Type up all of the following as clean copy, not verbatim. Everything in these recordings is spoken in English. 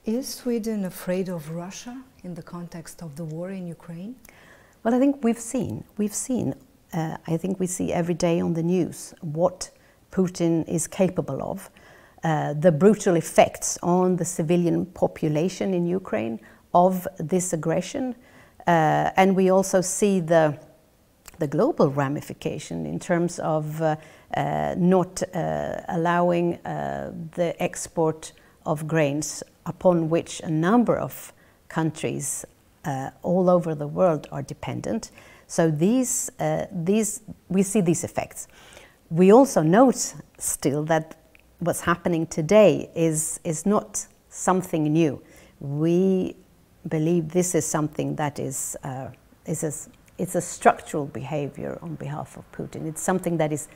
Is Sweden afraid of Russia in the context of the war in Ukraine? Well, I think I think we see every day on the news what Putin is capable of, the brutal effects on the civilian population in Ukraine of this aggression, and we also see the global ramification in terms of not allowing the export of grains, upon which a number of countries all over the world are dependent. So we see these effects. We also note still that what's happening today is not something new. We believe this is something that is it's a structural behavior on behalf of Putin. It's something that is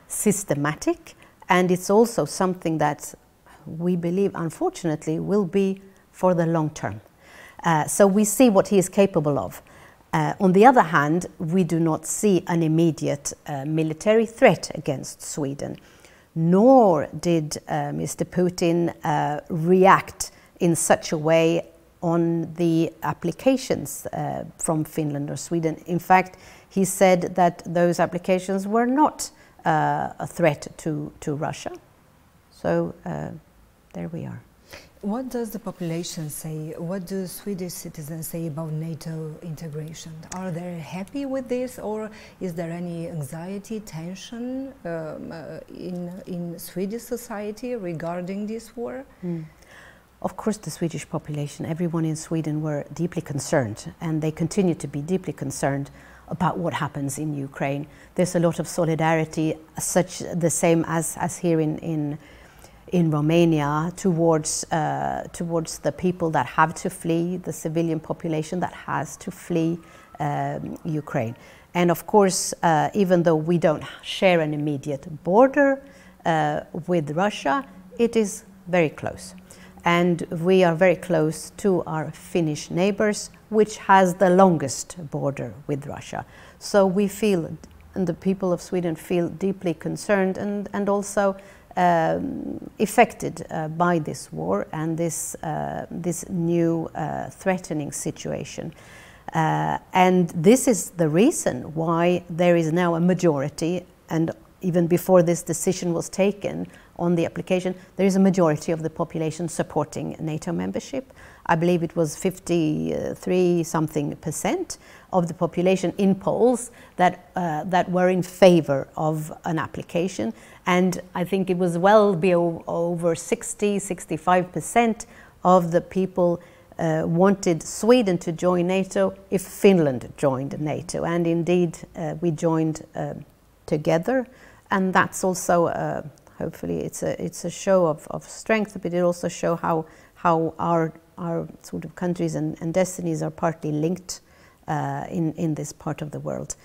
systematic, and it's also something that we believe, unfortunately, will be for the long term. So we see what he is capable of. On the other hand, we do not see an immediate military threat against Sweden, nor did Mr. Putin react in such a way on the applications from Finland or Sweden. In fact, he said that those applications were not a threat to Russia. So there we are. What does the population say? What do Swedish citizens say about NATO integration? Are they happy with this, or is there any anxiety, tension in Swedish society regarding this war? Of course, the Swedish population, everyone in Sweden, were deeply concerned, and they continue to be deeply concerned about what happens in Ukraine. There's a lot of solidarity, such the same as here in Romania, towards the people that have to flee, the civilian population that has to flee Ukraine. And of course, even though we don't share an immediate border with Russia, it is very close. And we are very close to our Finnish neighbors, which has the longest border with Russia. So we feel, and the people of Sweden feel deeply concerned and also affected by this war and this new threatening situation. And this is the reason why there is now a majority, and even before this decision was taken on the application, there is a majority of the population supporting NATO membership. I believe it was 53-something% of the population in polls that were in favor of an application. And I think it was well over 60-65% of the people wanted Sweden to join NATO if Finland joined NATO. And indeed, we joined together. And that's also, hopefully, it's a show of strength, but it also shows how our sort of countries and destinies are partly linked in this part of the world.